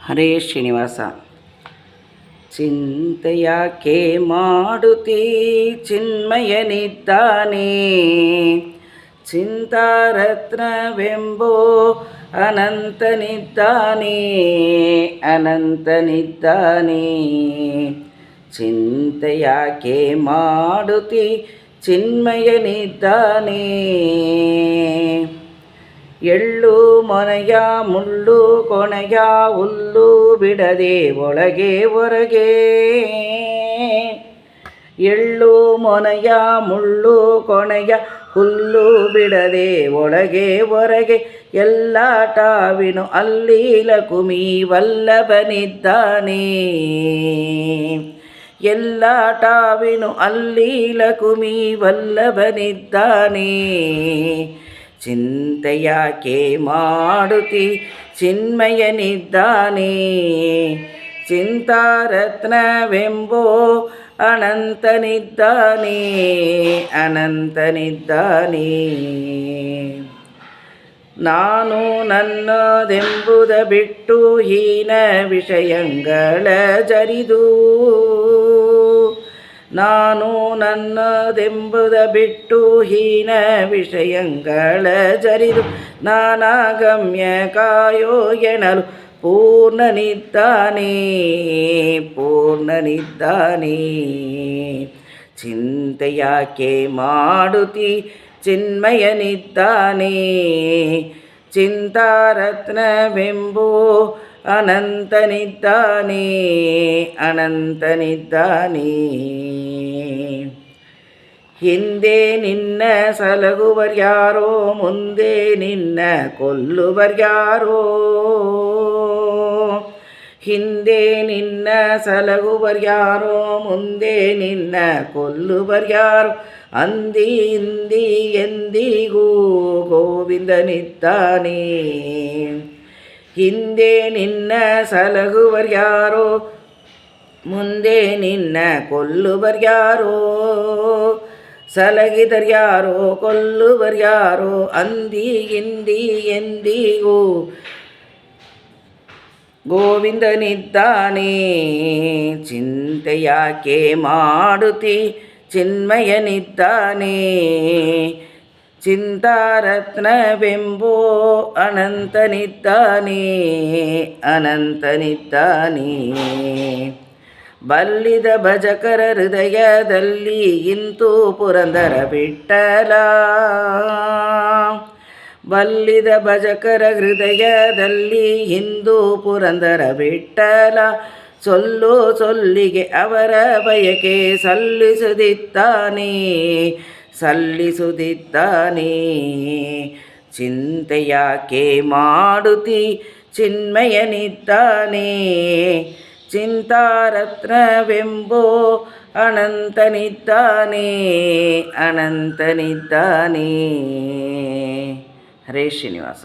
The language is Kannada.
ಹರೇ ಶ್ರೀನಿವಾಸ. ಚಿಂತೆಯಾಕೆ ಮಾಡುತ್ತೀ ಚಿನ್ಮಯನಿದ್ದಾನೆ, ಚಿಂತಾರತ್ನವೆಂಬೋ ಅನಂತನಿದ್ದಾನೆ, ಅನಂತನಿದ್ದಾನೆ. ಚಿಂತೆಯಾಕೆ ಮಾಡುತ್ತೀ ಚಿನ್ಮಯನಿದ್ದಾನೆ. ಎಳ್ಳು ಮೊನೆಯ ಮುಳ್ಳು ಕೊನೆಯ ಹುಲ್ಲು ಬಿಡದೆ ಒಳಗೆ ಹೊರಗೆ, ಎಳ್ಳು ಮೊನೆಯ ಮುಳ್ಳು ಕೊನೆಯ ಹುಲ್ಲು ಬಿಡದೆ ಒಳಗೆ ಹೊರಗೆ, ಎಲ್ಲ ಟಾವಿನು ಅಲ್ಲಿ ಲಕುಮಿ ವಲ್ಲಭನಿದ್ದಾನೆ, ಎಲ್ಲ ಟಾವಿನು ಅಲ್ಲಿ ಲಕುಮಿ ವಲ್ಲಭನಿದ್ದಾನೆ. ಚಿಂತೆಯಾಕೆ ಮಾಡುತ್ತೀ ಚಿನ್ಮಯನಿದ್ದಾನೆ, ಚಿಂತಾರತ್ನವೆಂಬೋ ಅನಂತನಿದ್ದಾನೆ, ಅನಂತನಿದ್ದಾನೆ. ನಾನು ನನ್ನದೆಂಬುದ ಬಿಟ್ಟು ಹೀನ ವಿಷಯಗಳ ಜರಿದು, ನಾನು ನನ್ನದೆಂಬುದ ಬಿಟ್ಟು ಹೀನ ವಿಷಯಗಳ ಜರಿದು, ನಾನಾಗಮ್ಯ ಕಾಯೋ ಎನ್ನಲು ಪೂರ್ಣನಿದ್ದಾನೆ, ಪೂರ್ಣನಿದ್ದಾನೆ. ಚಿಂತೆಯಾಕೆ ಮಾಡುತ್ತೀ ಚಿನ್ಮಯನಿದ್ದಾನೆ, ಚಿಂತಾರತ್ನವೆಂಬೋ ಅನಂತನಿದ್ದಾನೆ, ಅನಂತನಿದ್ದಾನೆ. ಹಿಂದೆ ನಿನ್ನ ಸಲಹುವರ್ಯಾರೋ, ಮುಂದೆ ನಿನ್ನ ಕೊಲ್ಲುವರ್ಯಾರೋ, ಹಿಂದೆ ನಿನ್ನ ಸಲಹುವರ್ಯಾರೋ, ಮುಂದೆ ನಿನ್ನ ಕೊಲ್ಲುವರ್ಯಾರೋ, ಅಂದಿ ಇಂದಿ ಎಂದಿಗೂ ಗೋವಿಂದನಿದ್ದಾನೆ. ಹಿಂದೆ ನಿನ್ನ ಸಲಹುವರ್ಯಾರೋ, ಮುಂದೆ ನಿನ್ನ ಕೊಲ್ಲುವರ್ಯಾರೋ, ಸಲಗಿದರ್ಯಾರೋ ಕೊಲ್ಲುವರ್ಯಾರೋ, ಅಂದಿ ಇಂದಿ ಎಂದಿಗೂ ಗೋವಿಂದನಿದ್ದಾನೆ. ಚಿಂತೆಯಾಕೆ ಮಾಡುತ್ತೀ ಚಿನ್ಮಯನಿದ್ದಾನೆ, ಚಿಂತಾರತ್ನವೆಂಬೋ ಅನಂತನಿದ್ದಾನೆ, ಅನಂತನಿದ್ದಾನೆ. ಬಲ್ಲಿದ ಭಜಕರ ಹೃದಯದಲ್ಲಿ ಇಂತು ಪುರಂದರ ವಿಠ್ಠಲ, ಬಲ್ಲಿದ ಭಜಕರ ಹೃದಯದಲ್ಲಿ ಇಂದು ಪುರಂದರ ವಿಠ್ಠಲ, ಸೊಲ್ಲು ಸೊಲ್ಲಿಗೆ ಅವರ ಬಯಕೆ ಸಲ್ಲಿಸುತ್ತಿದ್ದಾನೆ, ಸಲ್ಲಿಸುತ್ತಿದ್ದಾನೆ. ಚಿಂತೆಯಾಕೆ ಮಾಡುತ್ತೀ ಚಿನ್ಮಯನಿದ್ದಾನೆ, ಚಿಂತಾರತ್ನವೆಂಬೋ ಅನಂತನಿದ್ದಾನೆ, ಅನಂತನಿದ್ದಾನೆ. ಹರೇ ಶ್ರೀನಿವಾಸ.